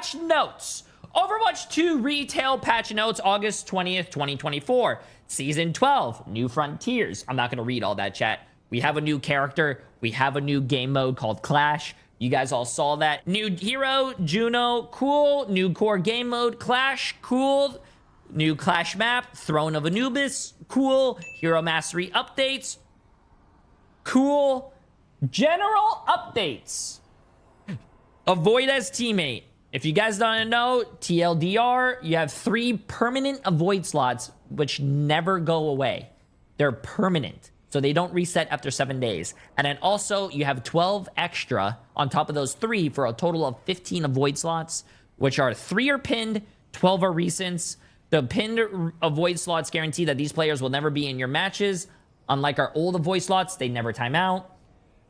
Patch notes. Overwatch 2 retail patch notes, August 20th, 2024. Season 12, New Frontiers. I'm not going to read all that, chat. We have a new character. We have a new game mode called Clash. You guys all saw that. New hero, Juno, cool. New core game mode, Clash, cool. New Clash map, Throne of Anubis, cool. Hero mastery updates, cool. General updates. Avoid as teammate. If you guys don't know, TLDR, you have 3 permanent avoid slots which never go away. They're permanent, so they don't reset after 7 days. And then also, you have 12 extra on top of those 3 for a total of 15 avoid slots, which are 3 are pinned, 12 are recents. The pinned avoid slots guarantee that these players will never be in your matches. Unlike our old avoid slots, they never time out.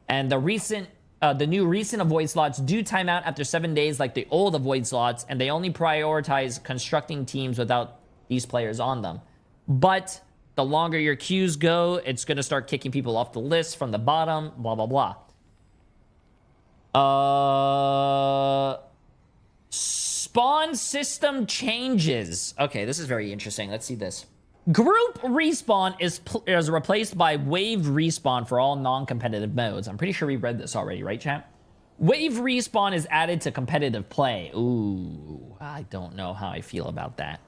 And the new recent avoid slots do time out after 7 days like the old avoid slots, and they only prioritize constructing teams without these players on them. But the longer your queues go, it's going to start kicking people off the list from the bottom, blah, blah, blah. Spawn system changes. Okay, this is very interesting. Let's see this. Group respawn is replaced by wave respawn for all non-competitive modes. I'm pretty sure we read this already, right, chat? Wave respawn is added to competitive play. Ooh, I don't know how I feel about that.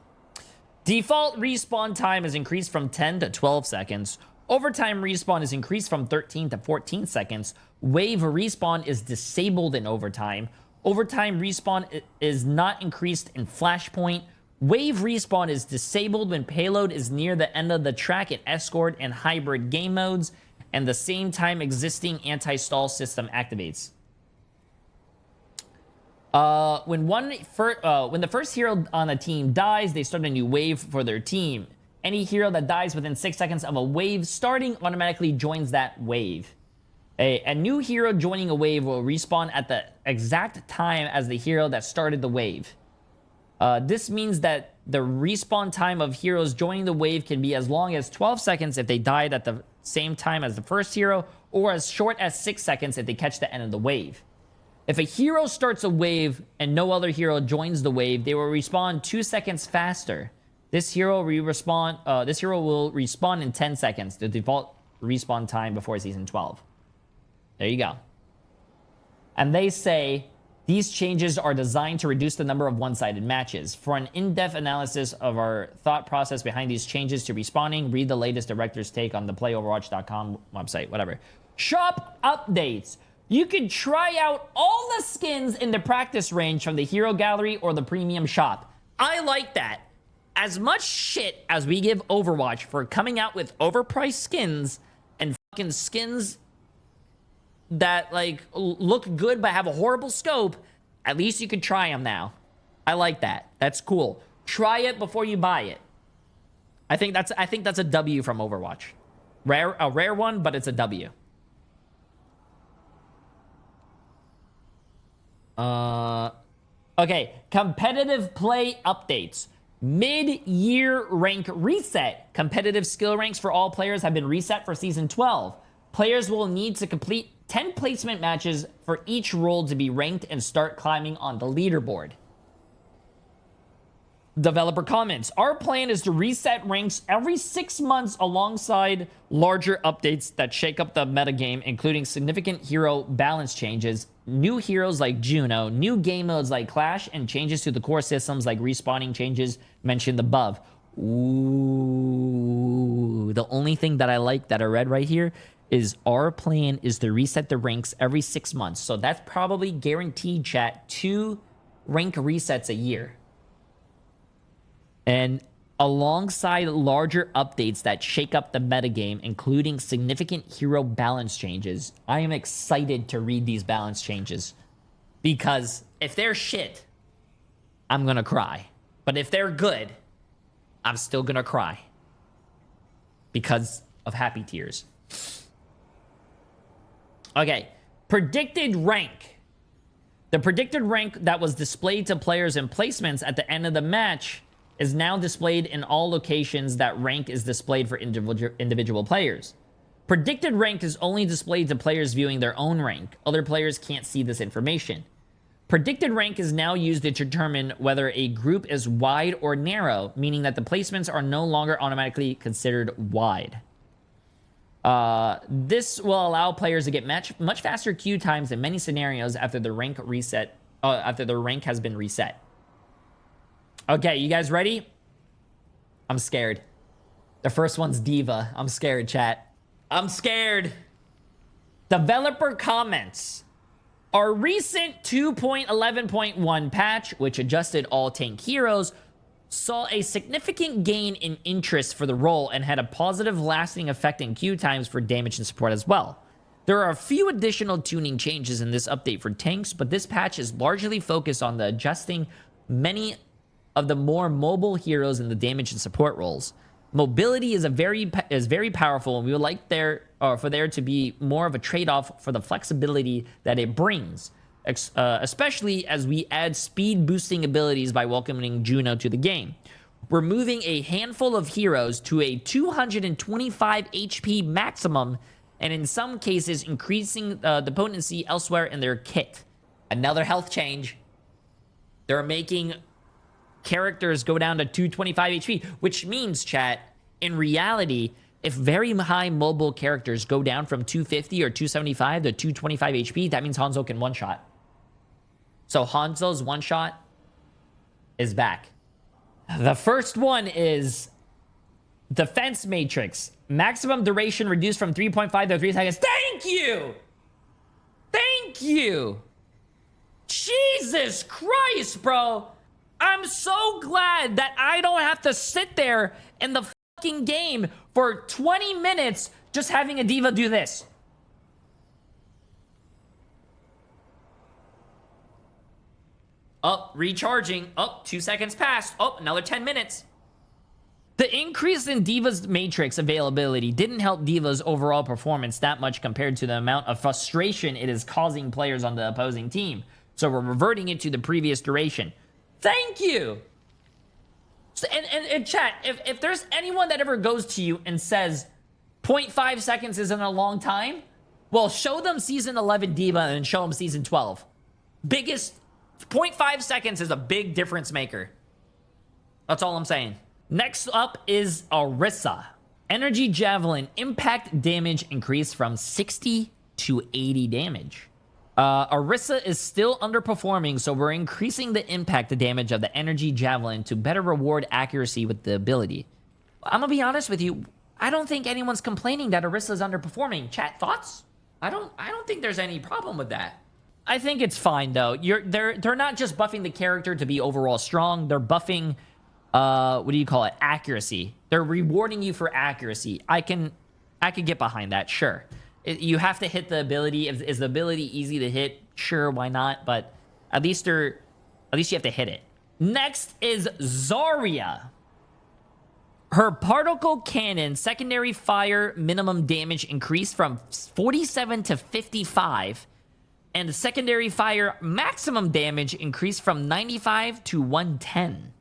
Default respawn time is increased from 10 to 12 seconds. Overtime respawn is increased from 13 to 14 seconds. Wave respawn is disabled in overtime. Overtime respawn is not increased in Flashpoint. Wave respawn is disabled when payload is near the end of the track in escort and hybrid game modes, and the same time existing anti-stall system activates. When the first hero on a team dies, they start a new wave for their team. Any hero that dies within 6 seconds of a wave starting automatically joins that wave. A new hero joining a wave will respawn at the exact time as the hero that started the wave. This means that the respawn time of heroes joining the wave can be as long as 12 seconds if they died at the same time as the first hero, or as short as 6 seconds if they catch the end of the wave. If a hero starts a wave and no other hero joins the wave, they will respawn 2 seconds faster. This hero will respawn in 10 seconds, the default respawn time before Season 12. There you go. And they say these changes are designed to reduce the number of one-sided matches. For an in-depth analysis of our thought process behind these changes to respawning, read the latest director's take on the playoverwatch.com website, whatever. Shop updates. You can try out all the skins in the practice range from the hero gallery or the premium shop. I like that. As much shit as we give Overwatch for coming out with overpriced skins and fucking skins that like look good but have a horrible scope, at least you can try them now. I like that. That's cool. Try it before you buy it. I think that's a W from Overwatch. A rare one, but it's a W. Okay, competitive play updates. Mid-year rank reset. Competitive skill ranks for all players have been reset for Season 12. Players will need to complete 10 placement matches for each role to be ranked and start climbing on the leaderboard. Developer comments. Our plan is to reset ranks every 6 months alongside larger updates that shake up the metagame, including significant hero balance changes, new heroes like Juno, new game modes like Clash, and changes to the core systems like respawning changes mentioned above. Ooh. The only thing that I like that I read right here is our plan is to reset the ranks every 6 months. So that's probably guaranteed, chat, 2 rank resets a year. And alongside larger updates that shake up the metagame, including significant hero balance changes, I am excited to read these balance changes. Because if they're shit, I'm gonna cry. But if they're good, I'm still gonna cry. Because of happy tears. Okay, predicted rank. The predicted rank that was displayed to players in placements at the end of the match is now displayed in all locations that rank is displayed for individual players. Predicted rank is only displayed to players viewing their own rank. Other players can't see this information. Predicted rank is now used to determine whether a group is wide or narrow, meaning that the placements are no longer automatically considered wide. This will allow players to get much faster queue times in many scenarios after the rank has been reset. Okay, you guys ready? I'm scared. The first one's Diva. I'm scared, chat. I'm scared. Developer comments. Our recent 2.11.1 patch, which adjusted all tank heroes, saw a significant gain in interest for the role and had a positive lasting effect in queue times for damage and support as well. There are a few additional tuning changes in this update for tanks, but this patch is largely focused on the adjusting many of the more mobile heroes in the damage and support roles. Mobility is very powerful, and we would like for there to be more of a trade-off for the flexibility that it brings, especially as we add speed boosting abilities by welcoming Juno to the game. We're moving a handful of heroes to a 225 HP maximum, and in some cases increasing the potency elsewhere in their kit. Another health change. They're making characters go down to 225 HP, which means, chat, in reality, if very high mobile characters go down from 250 or 275 to 225 HP, that means Hanzo can one-shot. So Hanzo's one-shot is back. The first one is Defense Matrix. Maximum duration reduced from 3.5 to 3 seconds. Thank you! Thank you! Jesus Christ, bro! I'm so glad that I don't have to sit there in the fucking game for 20 minutes just having a diva do this. Oh, recharging. Oh, 2 seconds passed. Oh, another 10 minutes. The increase in Diva's Matrix availability didn't help Diva's overall performance that much compared to the amount of frustration it is causing players on the opposing team. So we're reverting it to the previous duration. Thank you. So, and chat, if there's anyone that ever goes to you and says 0.5 seconds isn't a long time, well, show them Season 11 Diva and show them Season 12. 0.5 seconds is a big difference maker. That's all I'm saying. Next up is Orisa. Energy Javelin impact damage increased from 60 to 80 damage. Orisa is still underperforming, so we're increasing the impact damage of the Energy Javelin to better reward accuracy with the ability. I'm gonna be honest with you, I don't think anyone's complaining that Orisa is underperforming. Chat, thoughts? I don't think there's any problem with that. I think it's fine though. They're not just buffing the character to be overall strong. They're buffing what do you call it? Accuracy. They're rewarding you for accuracy. I can get behind that, sure. You have to hit the ability. Is the ability easy to hit? Sure, why not? But at least you have to hit it. Next is Zarya. Her particle cannon secondary fire minimum damage increased from 47 to 55, and the secondary fire maximum damage increased from 95 to 110.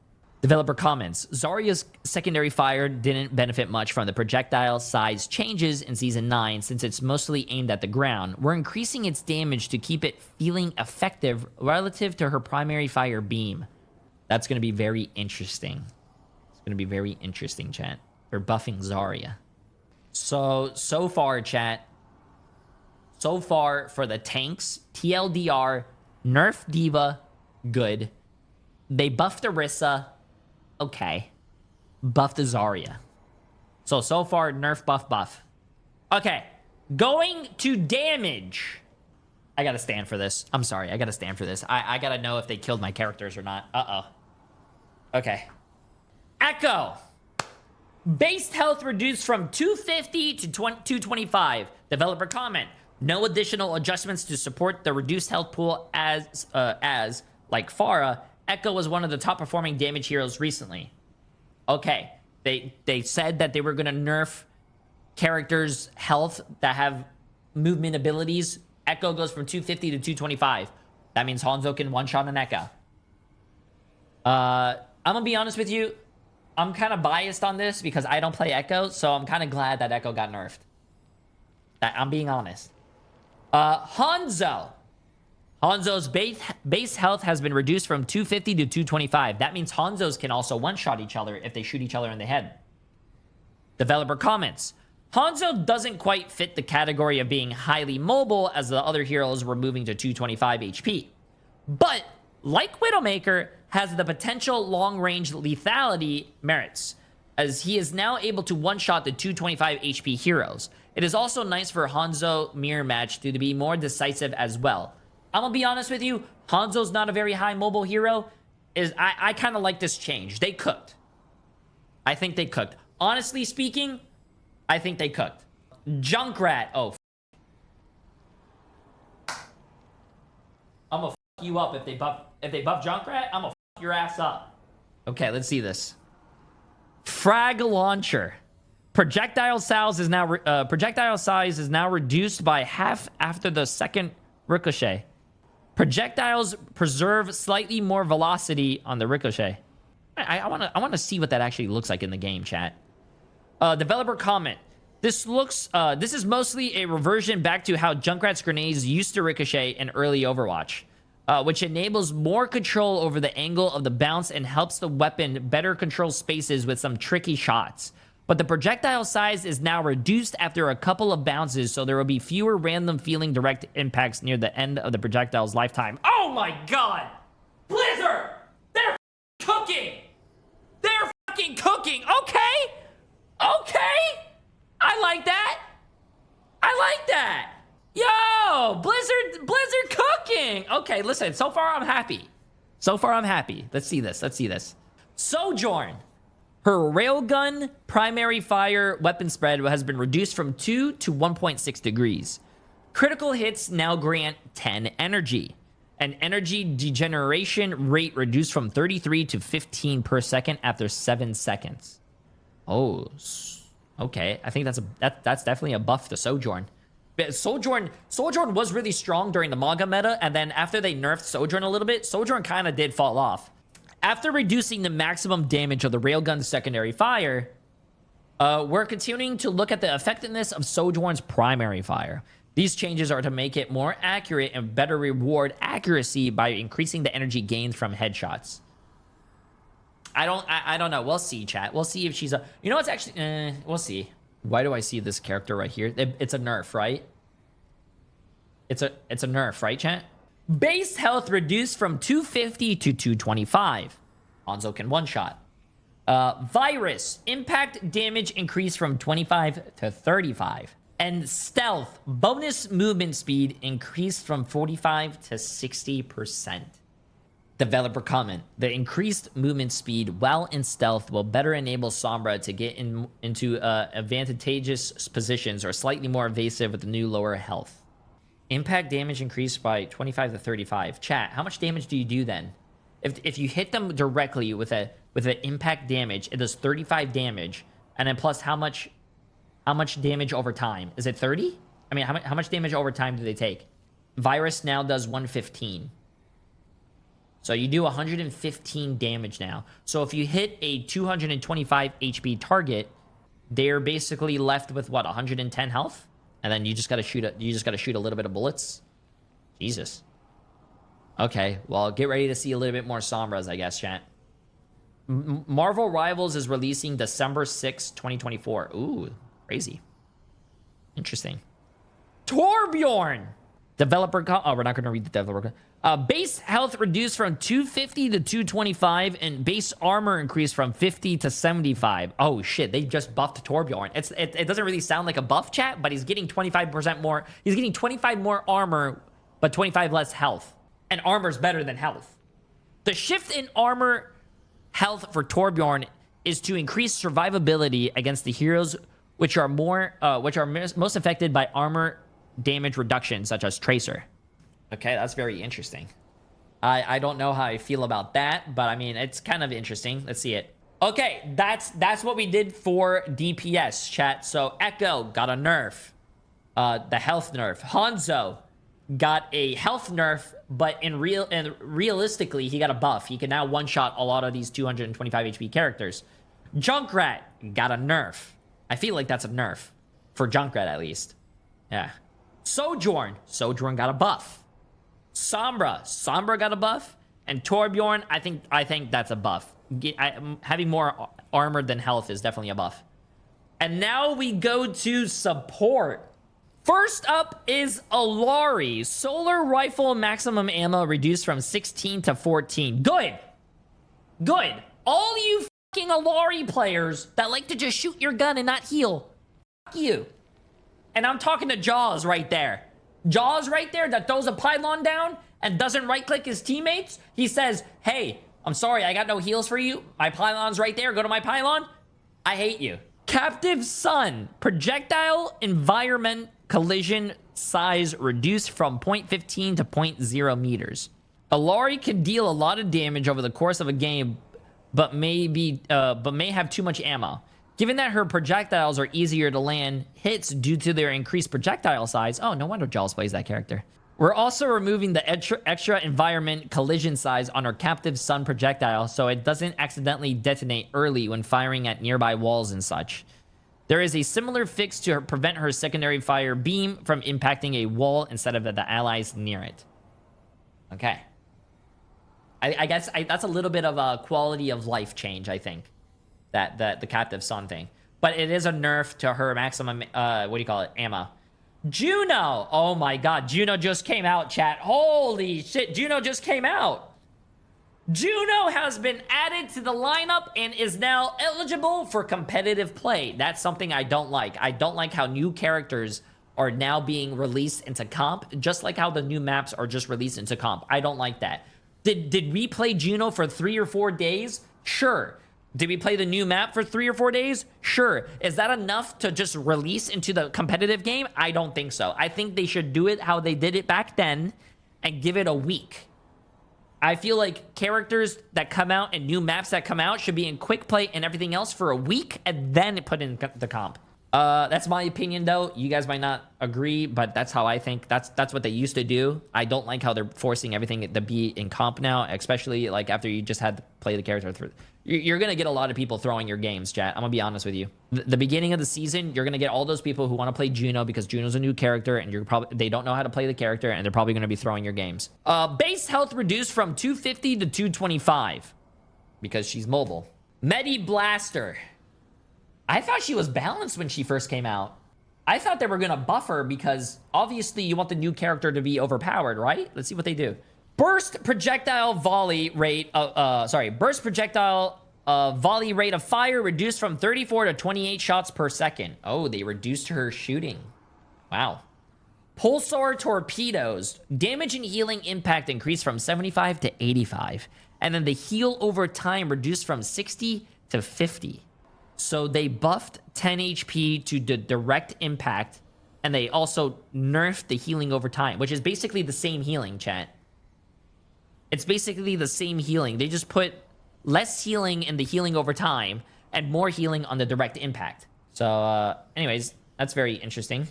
Developer comments. Zarya's secondary fire didn't benefit much from the projectile size changes in Season 9 since it's mostly aimed at the ground. We're increasing its damage to keep it feeling effective relative to her primary fire beam. That's going to be very interesting. It's going to be very interesting, chat. We're buffing Zarya. So far, chat. So far for the tanks, TLDR, nerf Diva, good. They buffed Orisa. Okay. Buff the Zarya. So far, nerf, buff. Okay. Going to damage. I gotta stand for this. I'm sorry. I gotta stand for this. I gotta know if they killed my characters or not. Uh-oh. Okay. Echo. Base health reduced from 250 to 225. Developer comment. No additional adjustments to support the reduced health pool as like Pharah, Echo was one of the top performing damage heroes recently. Okay, they said that they were going to nerf characters' health that have movement abilities. Echo goes from 250 to 225. That means Hanzo can one-shot an Echo. I'm going to be honest with you. I'm kind of biased on this because I don't play Echo, so I'm kind of glad that Echo got nerfed. I'm being honest. Hanzo. Hanzo's base health has been reduced from 250 to 225. That means Hanzos can also one-shot each other if they shoot each other in the head. Developer comments. Hanzo doesn't quite fit the category of being highly mobile as the other heroes were moving to 225 HP. But, like Widowmaker, has the potential long-range lethality merits, as he is now able to one-shot the 225 HP heroes. It is also nice for Hanzo mirror match to be more decisive as well. I'm gonna be honest with you, Hanzo's not a very high mobile hero. I kind of like this change. They cooked. I think they cooked. Honestly speaking, I think they cooked. Junkrat. Oh, I'm gonna fuck you up if they buff Junkrat. I'm gonna fuck your ass up. Okay, let's see this. Frag launcher. Projectile size is now reduced by half after the second ricochet. Projectiles preserve slightly more velocity on the ricochet. I want to see what that actually looks like in the game, chat. Developer comment. This is mostly a reversion back to how Junkrat's grenades used to ricochet in early Overwatch, which enables more control over the angle of the bounce and helps the weapon better control spaces with some tricky shots. But the projectile size is now reduced after a couple of bounces, so there will be fewer random feeling direct impacts near the end of the projectile's lifetime. Oh my god! Blizzard! They're cooking! They're fucking cooking! Okay! Okay! I like that! I like that! Yo! Blizzard cooking! Okay, listen, so far I'm happy. So far I'm happy. Let's see this. Let's see this. Sojourn. Her railgun primary fire weapon spread has been reduced from 2 to 1.6 degrees. Critical hits now grant 10 energy. And energy degeneration rate reduced from 33 to 15 per second after 7 seconds. Oh, okay. I think that's definitely a buff to Sojourn. But Sojourn was really strong during the manga meta, and then after they nerfed Sojourn a little bit, Sojourn kind of did fall off. After reducing the maximum damage of the railgun's secondary fire, we're continuing to look at the effectiveness of Sojourn's primary fire. These changes are to make it more accurate and better reward accuracy by increasing the energy gained from headshots. I don't know. We'll see, chat. We'll see if she's a... You know what's actually... we'll see. Why do I see this character right here? It's a nerf, right? It's a nerf, right, chat? Base health reduced from 250 to 225. Hanzo can one-shot. Virus. Impact damage increased from 25 to 35. And stealth. Bonus movement speed increased from 45 to 60%. Developer comment. The increased movement speed while in stealth will better enable Sombra to get into advantageous positions or slightly more evasive with the new lower health. Impact damage increased by 25 to 35. Chat, how much damage do you do then? If you hit them directly with an impact damage, it does 35 damage, and then plus how much damage over time? Is it 30? I mean, how much damage over time do they take? Virus now does 115. So you do 115 damage now. So if you hit a 225 HP target, they're basically left with what, 110 health? And then you just gotta shoot a little bit of bullets. Jesus. Okay, well, get ready to see a little bit more Sombras, I guess, chat. Marvel Rivals is releasing December 6, 2024. Ooh, crazy. Interesting. Torbjorn! Developer... Oh, we're not gonna read the developer... base health reduced from 250 to 225, and base armor increased from 50 to 75. Oh shit, they just buffed Torbjorn. It doesn't really sound like a buff, chat, but he's getting 25% more. He's getting 25 more armor, but 25 less health. And armor's better than health. The shift in armor health for Torbjorn is to increase survivability against the heroes which are most affected by armor damage reduction, such as Tracer. Okay, that's very interesting. I don't know how I feel about that, but I mean, it's kind of interesting. Let's see it. Okay, that's what we did for DPS, chat. So Echo got a nerf. The health nerf. Hanzo got a health nerf, but realistically, he got a buff. He can now one-shot a lot of these 225 HP characters. Junkrat got a nerf. I feel like that's a nerf. For Junkrat, at least. Yeah. Sojourn got a buff. Sombra got a buff, and Torbjorn, I think that's a buff. Having more armor than health is definitely a buff. And now we go to support. First up is Alari. Solar rifle maximum ammo reduced from 16 to 14. Good. All you fucking Alari players that like to just shoot your gun and not heal, fuck you. And I'm talking to Jaws right there. Jaws right there that throws a pylon down and doesn't right-click his teammates. He says, hey, I'm sorry, I got no heals for you. My pylon's right there. Go to my pylon. I hate you. Captive Sun. Projectile environment collision size reduced from 0.15 to 0.0 meters. Alari can deal a lot of damage over the course of a game, but may have too much ammo. Given that her projectiles are easier to land hits due to their increased projectile size. Oh, no wonder Jaws plays that character. We're also removing the extra environment collision size on our Captive Sun projectile so it doesn't accidentally detonate early when firing at nearby walls and such. There is a similar fix to prevent her secondary fire beam from impacting a wall instead of the allies near it. Okay. I guess that's a little bit of a quality of life change, I think. The Captive Sun thing. But it is a nerf to her maximum, what do you call it, ammo. Juno! Oh my god, Juno just came out, chat. Holy shit, Juno just came out. Juno has been added to the lineup and is now eligible for competitive play. That's something I don't like. I don't like how new characters are now being released into comp, just like how the new maps are just released into comp. I don't like that. Did we play Juno for 3 or 4 days? Sure. Did we play the new map for 3 or 4 days? Sure. Is that enough to just release into the competitive game? I don't think so. I think they should do it how they did it back then and give it a week. I feel like characters that come out and new maps that come out should be in quick play and everything else for a week and then put in the comp. That's my opinion though. You guys might not agree, but that's how I think. That's what they used to do. I don't like how they're forcing everything to be in comp now, especially like after you just had to play the character through. You're going to get a lot of people throwing your games, chat. I'm going to be honest with you. The beginning of the season, you're going to get all those people who want to play Juno because Juno's a new character and they don't know how to play the character and they're probably going to be throwing your games. Base health reduced from 250 to 225 because she's mobile. Medi Blaster. I thought she was balanced when she first came out. I thought they were going to buff her because obviously you want the new character to be overpowered, right? Let's see what they do. Burst projectile volley rate of, volley rate of fire reduced from 34 to 28 shots per second. Oh, they reduced her shooting. Wow. Pulsar torpedoes. Damage and healing impact increased from 75 to 85. And then the heal over time reduced from 60 to 50. So they buffed 10 HP to the direct impact. And they also nerfed the healing over time, which is basically the same healing, chat. It's basically the same healing. They just put less healing in the healing over time and more healing on the direct impact. So, anyways, that's very interesting.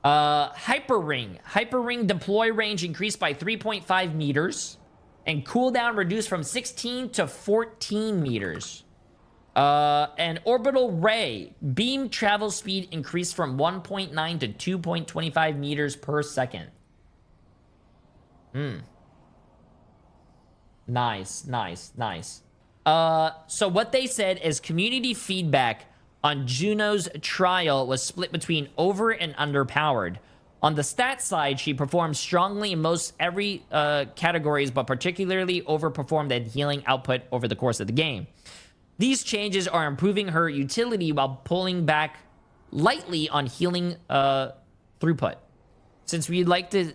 Hyper Ring. Hyper Ring deploy range increased by 3.5 meters. And cooldown reduced from 16 to 14 meters. And Orbital Ray. Beam travel speed increased from 1.9 to 2.25 meters per second. Nice. So what they said is community feedback on Juno's trial was split between over and underpowered. On the stat side, she performed strongly in most every categories, but particularly overperformed at healing output over the course of the game. These changes are improving her utility while pulling back lightly on healing throughput. Since we'd like to...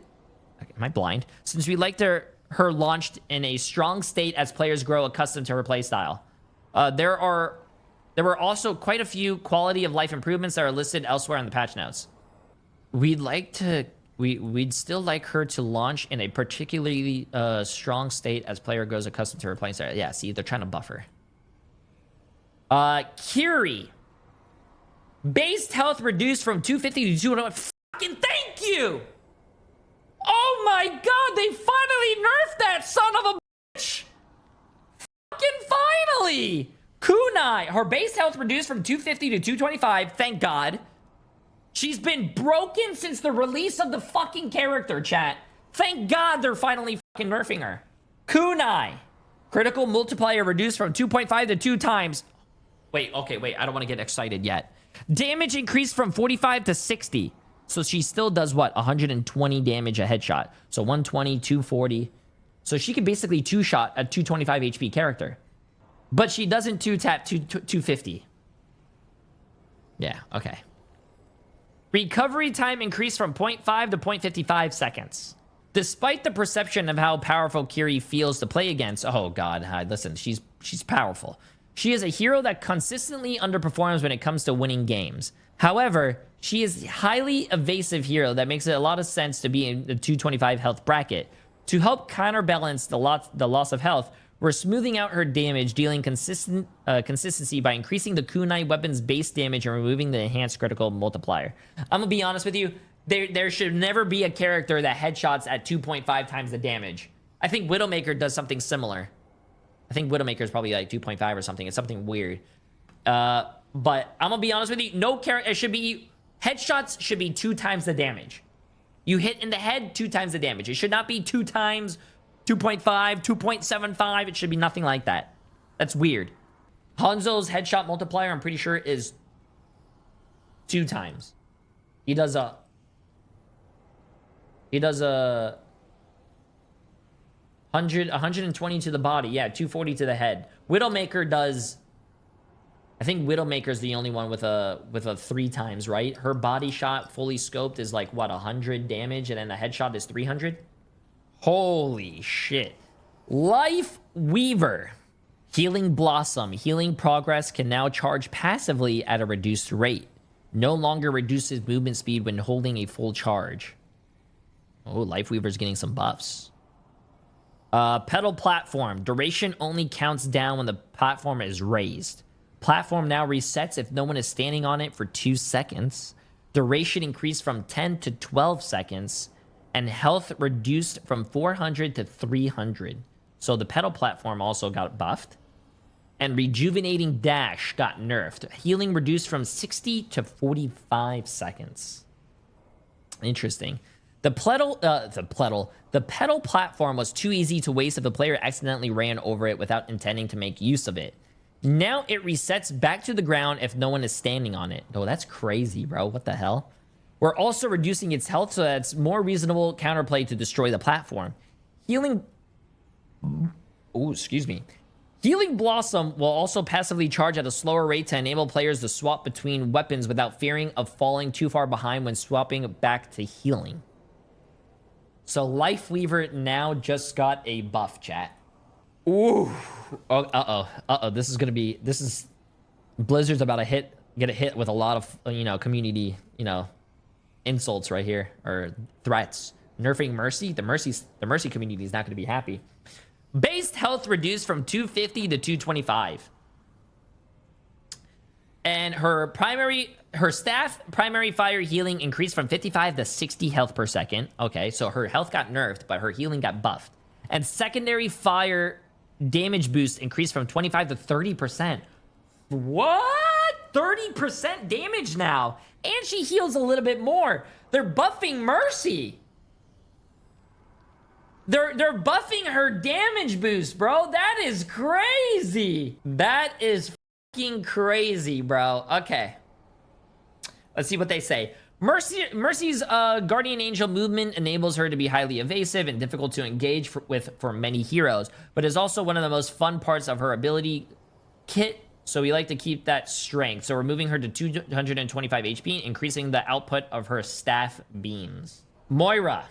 Am I blind? Since we'd like to... her launched in a strong state as players grow accustomed to her playstyle. There were also quite a few quality of life improvements that are listed elsewhere in the patch notes. We'd still like her to launch in a particularly strong state as player grows accustomed to her playstyle. Yeah, see, they're trying to buff her. Kiri. Base health reduced from 250 to 200. Fucking thank you! Oh my god, they finally nerfed that son of a bitch! Fucking finally! Kunai, her base health reduced from 250 to 225, thank god. She's been broken since the release of the fucking character, chat. Thank God they're finally fucking nerfing her. Kunai. Critical multiplier reduced from 2.5 to 2 times. Wait, okay, wait. I don't want to get excited yet. Damage increased from 45 to 60. So she still does what? 120 damage a headshot. So 120, 240. So she can basically two-shot a 225 HP character. But she doesn't two-tap 250. Yeah, okay. Recovery time increased from 0.5 to 0.55 seconds. Despite the perception of how powerful Kiri feels to play against, oh god, listen, she's powerful. She is a hero that consistently underperforms when it comes to winning games. However, she is a highly evasive hero that makes it a lot of sense to be in the 225 health bracket. To help counterbalance the loss of health, we're smoothing out her damage, dealing consistency by increasing the kunai weapon's base damage and removing the enhanced critical multiplier. I'm gonna be honest with you. There should never be a character that headshots at 2.5 times the damage. I think Widowmaker does something similar. I think Widowmaker is probably like 2.5 or something. It's something weird. But I'm gonna be honest with you. No character should be headshots should be 2 times the damage. You hit in the head 2 times the damage. It should not be 2 times 2.5, 2.75. It should be nothing like that. That's weird. Hanzo's headshot multiplier, I'm pretty sure, is 2 times. He does a 120 to the body. Yeah, 240 to the head. Widowmaker does... I think Widowmaker's the only one with a 3 times, right? Her body shot fully scoped is like, what, 100 damage, and then the headshot is 300? Holy shit. Life Weaver. Healing Blossom. Healing Progress can now charge passively at a reduced rate. No longer reduces movement speed when holding a full charge. Oh, Life Weaver's getting some buffs. Pedal Platform. Duration only counts down when the platform is raised. Platform now resets if no one is standing on it for 2 seconds. Duration increased from 10 to 12 seconds. And health reduced from 400 to 300. So the pedal platform also got buffed. And rejuvenating dash got nerfed. Healing reduced from 60 to 45 seconds. Interesting. The pedal platform was too easy to waste if the player accidentally ran over it without intending to make use of it. Now it resets back to the ground if no one is standing on it. Oh, that's crazy, bro. What the hell? We're also reducing its health so that it's more reasonable counterplay to destroy the platform. Healing... Oh, excuse me. Healing Blossom will also passively charge at a slower rate to enable players to swap between weapons without fearing of falling too far behind when swapping back to healing. So Life Weaver now just got a buff, chat. Ooh. Oh, uh-oh. This is Blizzard's about to get a hit with a lot of, community, insults right here, or threats. Nerfing Mercy. The Mercy community is not going to be happy. Base health reduced from 250 to 225. And her staff primary fire healing increased from 55 to 60 health per second. Okay, so her health got nerfed, but her healing got buffed. And secondary fire damage boost increased from 25 to 30%. What? 30% damage now. And she heals a little bit more. They're buffing Mercy. They're buffing her damage boost, bro. That is crazy. That is fucking crazy, bro. Okay. Let's see what they say. Mercy's Guardian Angel movement enables her to be highly evasive and difficult to engage for many heroes, but is also one of the most fun parts of her ability kit, so we like to keep that strength. So we're moving her to 225 HP, increasing the output of her staff beams. Moira.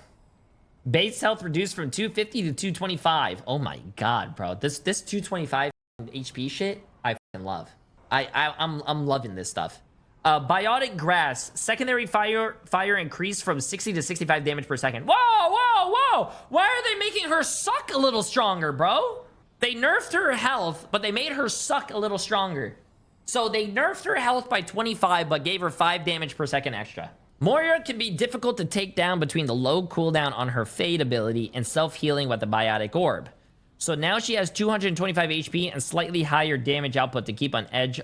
Base health reduced from 250 to 225. Oh my god, bro. This 225 HP shit, I fucking love. I'm loving this stuff. Biotic Grass. Secondary fire increased from 60 to 65 damage per second. Whoa! Why are they making her suck a little stronger, bro? They nerfed her health, but they made her suck a little stronger. So they nerfed her health by 25, but gave her 5 damage per second extra. Moira can be difficult to take down between the low cooldown on her Fade ability and self-healing with the Biotic Orb. So now she has 225 HP and slightly higher damage output to keep on edge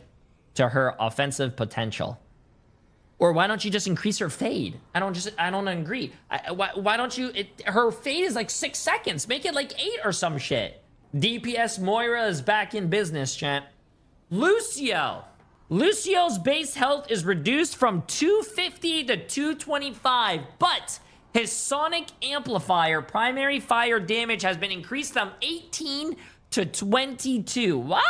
to her offensive potential. Or why don't you just increase her fade? I don't agree. Why don't you, her fade is like 6 seconds. Make it like 8 or some shit. DPS Moira is back in business, chat. Lucio. Lucio's base health is reduced from 250 to 225, but his sonic amplifier primary fire damage has been increased from 18 to 22. What?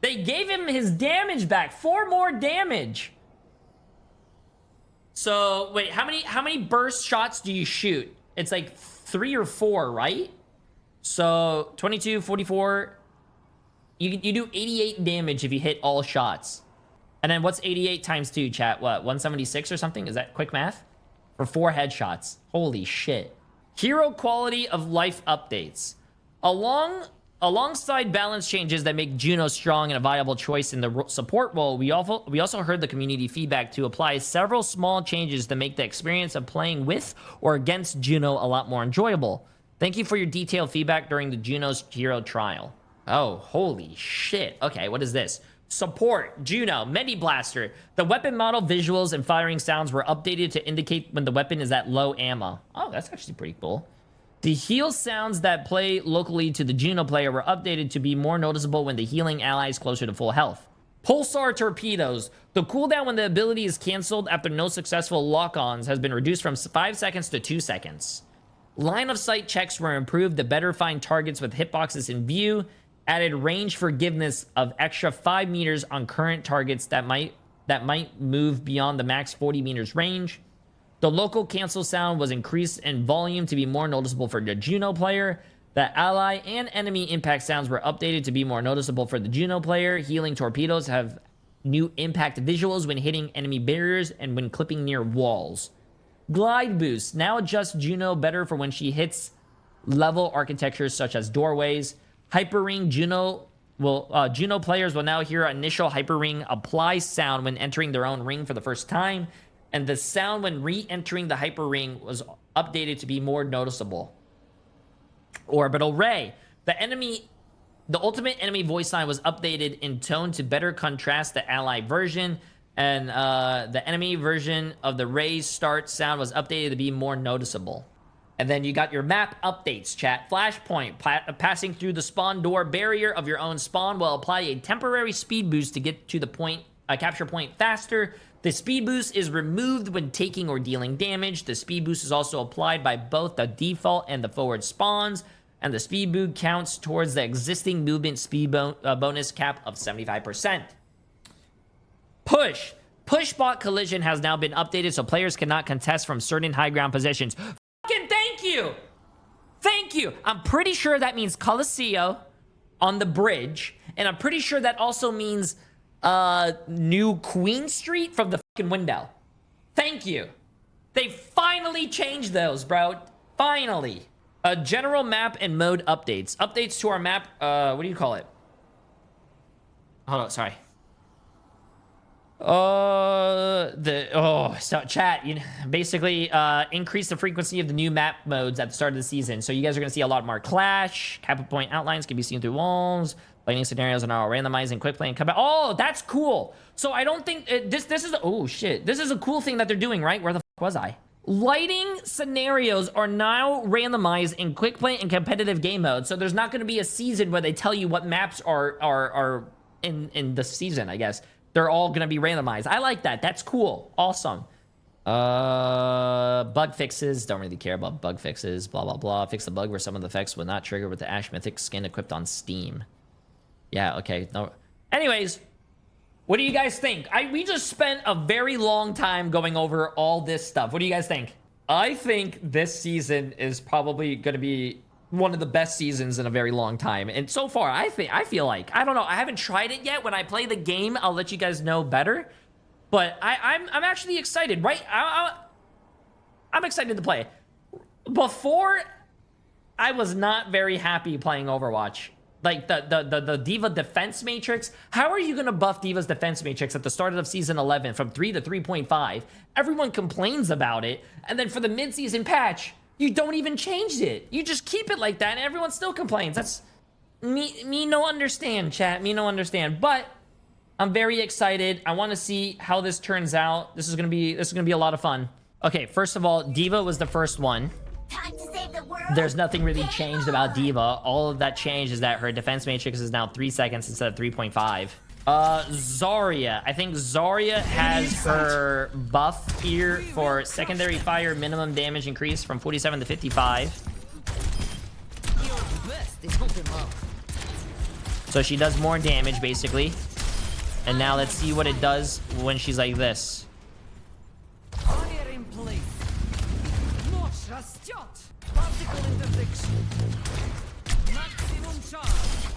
They gave him his damage back. 4 more damage. So, wait, how many burst shots do you shoot? It's like 3 or 4, right? So, 22, 44. You do 88 damage if you hit all shots. And then what's 88 times 2, chat? What, 176 or something? Is that quick math? For 4 headshots. Holy shit. Hero quality of life updates. Alongside balance changes that make Juno strong and a viable choice in the support role, we also heard the community feedback to apply several small changes to make the experience of playing with or against Juno a lot more enjoyable. Thank you for your detailed feedback during the Juno's hero trial. Oh, holy shit. Okay, what is this? Support, Juno, Medi Blaster. The weapon model visuals and firing sounds were updated to indicate when the weapon is at low ammo. Oh, that's actually pretty cool. The heal sounds that play locally to the Juno player were updated to be more noticeable when the healing ally is closer to full health. Pulsar torpedoes. The cooldown when the ability is cancelled after no successful lock-ons has been reduced from 5 seconds to 2 seconds. Line of sight checks were improved to better find targets with hitboxes in view. Added range forgiveness of extra 5 meters on current targets that might move beyond the max 40 meters range. The local cancel sound was increased in volume to be more noticeable for the Juno player. The ally and enemy impact sounds were updated to be more noticeable for the Juno player. Healing torpedoes have new impact visuals when hitting enemy barriers and when clipping near walls. Glide boost now adjusts Juno better for when she hits level architectures such as doorways. Hyperring Juno players will now hear initial hyperring apply sound when entering their own ring for the first time, and the sound when re-entering the hyperring was updated to be more noticeable. Orbital Ray. The ultimate enemy voice line was updated in tone to better contrast the ally version, and the enemy version of the Ray's start sound was updated to be more noticeable. And then you got your map updates, chat. Flashpoint. Passing through the spawn door barrier of your own spawn will apply a temporary speed boost to get to the capture point faster. The speed boost is removed when taking or dealing damage. The speed boost is also applied by both the default and the forward spawns. And the speed boost counts towards the existing movement speed bonus cap of 75%. Push. Push bot collision has now been updated so players cannot contest from certain high ground positions. Thank you. I'm pretty sure that means Coliseo on the bridge. And I'm pretty sure that also means New Queen Street from the fucking window. Thank you. They finally changed those, bro. Finally. General map and mode updates. Updates to our map. What do you call it? Hold on, sorry. Chat, basically increase the frequency of the new map modes at the start of the season. So you guys are going to see a lot more clash. Capture point outlines can be seen through walls. Lighting scenarios are now randomizing quick play and combat. Oh, that's cool. So I don't think this is oh shit. This is a cool thing that they're doing, right? Where the fuck was I? Lighting scenarios are now randomized in quick play and competitive game mode. So there's not going to be a season where they tell you what maps are in the season, I guess. They're all going to be randomized. I like that. That's cool. Awesome. Bug fixes. Don't really care about bug fixes. Blah, blah, blah. Fix the bug where some of the effects would not trigger with the Ash Mythic skin equipped on Steam. Yeah, okay. No. Anyways, what do you guys think? We just spent a very long time going over all this stuff. What do you guys think? I think this season is probably going to be one of the best seasons in a very long time. And so far, I feel like, I don't know, I haven't tried it yet. When I play the game, I'll let you guys know better. But I'm actually excited, right? I'm excited to play. Before, I was not very happy playing Overwatch. Like the D.Va defense matrix. How are you gonna buff D.Va's defense matrix at the start of season 11 from 3 to 3.5? Everyone complains about it. And then for the mid-season patch, you don't even change it. You just keep it like that and everyone still complains. That's me no understand, chat. Me no understand. But I'm very excited. I want to see how this turns out. This is gonna be a lot of fun. Okay, first of all, D.Va was the first one. Time to save the world. There's nothing really changed about D.Va. All of that changed is that her defense matrix is now 3 seconds instead of 3.5. Zarya. I think Zarya has her buff here for secondary fire minimum damage increase from 47 to 55. So she does more damage, basically. And now let's see what it does when she's like this.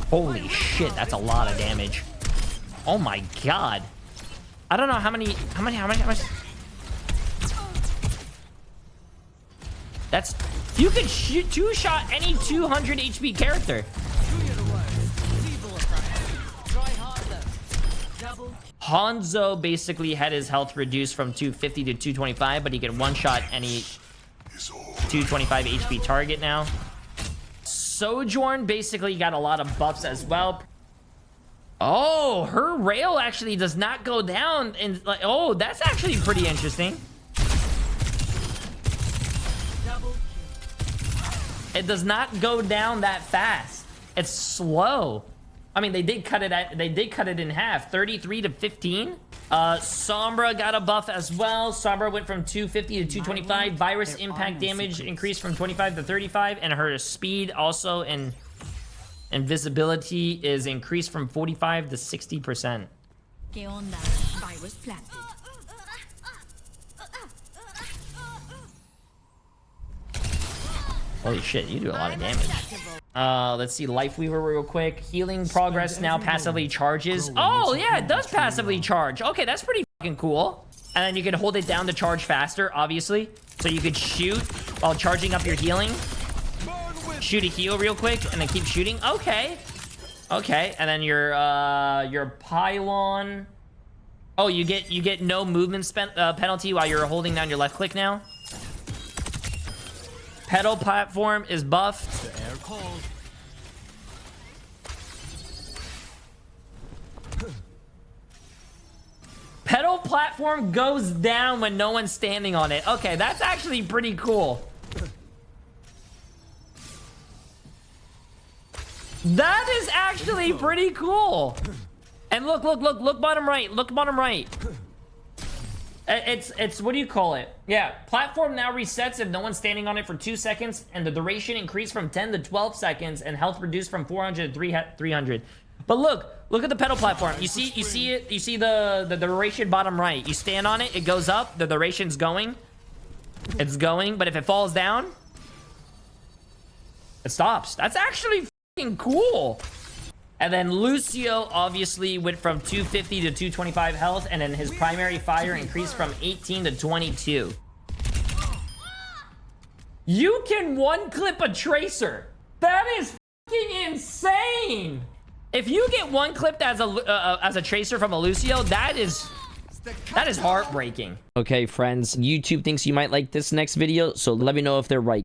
Holy shit, that's a lot of damage. Oh my god. I don't know how much. That's, you could shoot two-shot any 200 HP character. Hanzo basically had his health reduced from 250 to 225, but he can one-shot any 225 HP target now. Sojourn basically got a lot of buffs as well. Oh, her rail actually does not go down, and like, oh, that's actually pretty interesting. It does not go down that fast. It's slow. I mean, they did cut it in half, 33 to 15. Sombra got a buff as well. Sombra went from 250 to 225. Virus impact damage increased from 25 to 35, and her speed also and invisibility is increased from 45 to 60%. Virus planted. Holy shit, you do a lot of damage. Let's see Lifeweaver real quick. Healing progress now passively charges. Oh yeah, it does passively charge. Okay, that's pretty fucking cool. And then you can hold it down to charge faster, obviously. So you could shoot while charging up your healing. Shoot a heal real quick and then keep shooting. Okay. Okay, and then your pylon. Oh, you get no movement penalty while you're holding down your left click now. Pedal platform is buffed. The air cold. Pedal platform goes down when no one's standing on it. Okay, that's actually pretty cool. That is actually pretty cool. And look bottom right. Look bottom right. It's what do you call it? Yeah, platform now resets if no one's standing on it for 2 seconds, and the duration increased from 10 to 12 seconds, and health reduced from 400 to 300. But look at the pedal platform. You see it. You see the duration bottom right. You stand on it, it goes up. The duration's going. It's going, but if it falls down, it stops. That's actually fucking cool. And then Lucio obviously went from 250 to 225 health, and then his primary fire increased from 18 to 22. You can one-clip a tracer. That is fucking insane. If you get one-clipped as a tracer from a Lucio, that is heartbreaking. Okay, friends, YouTube thinks you might like this next video, so let me know if they're right.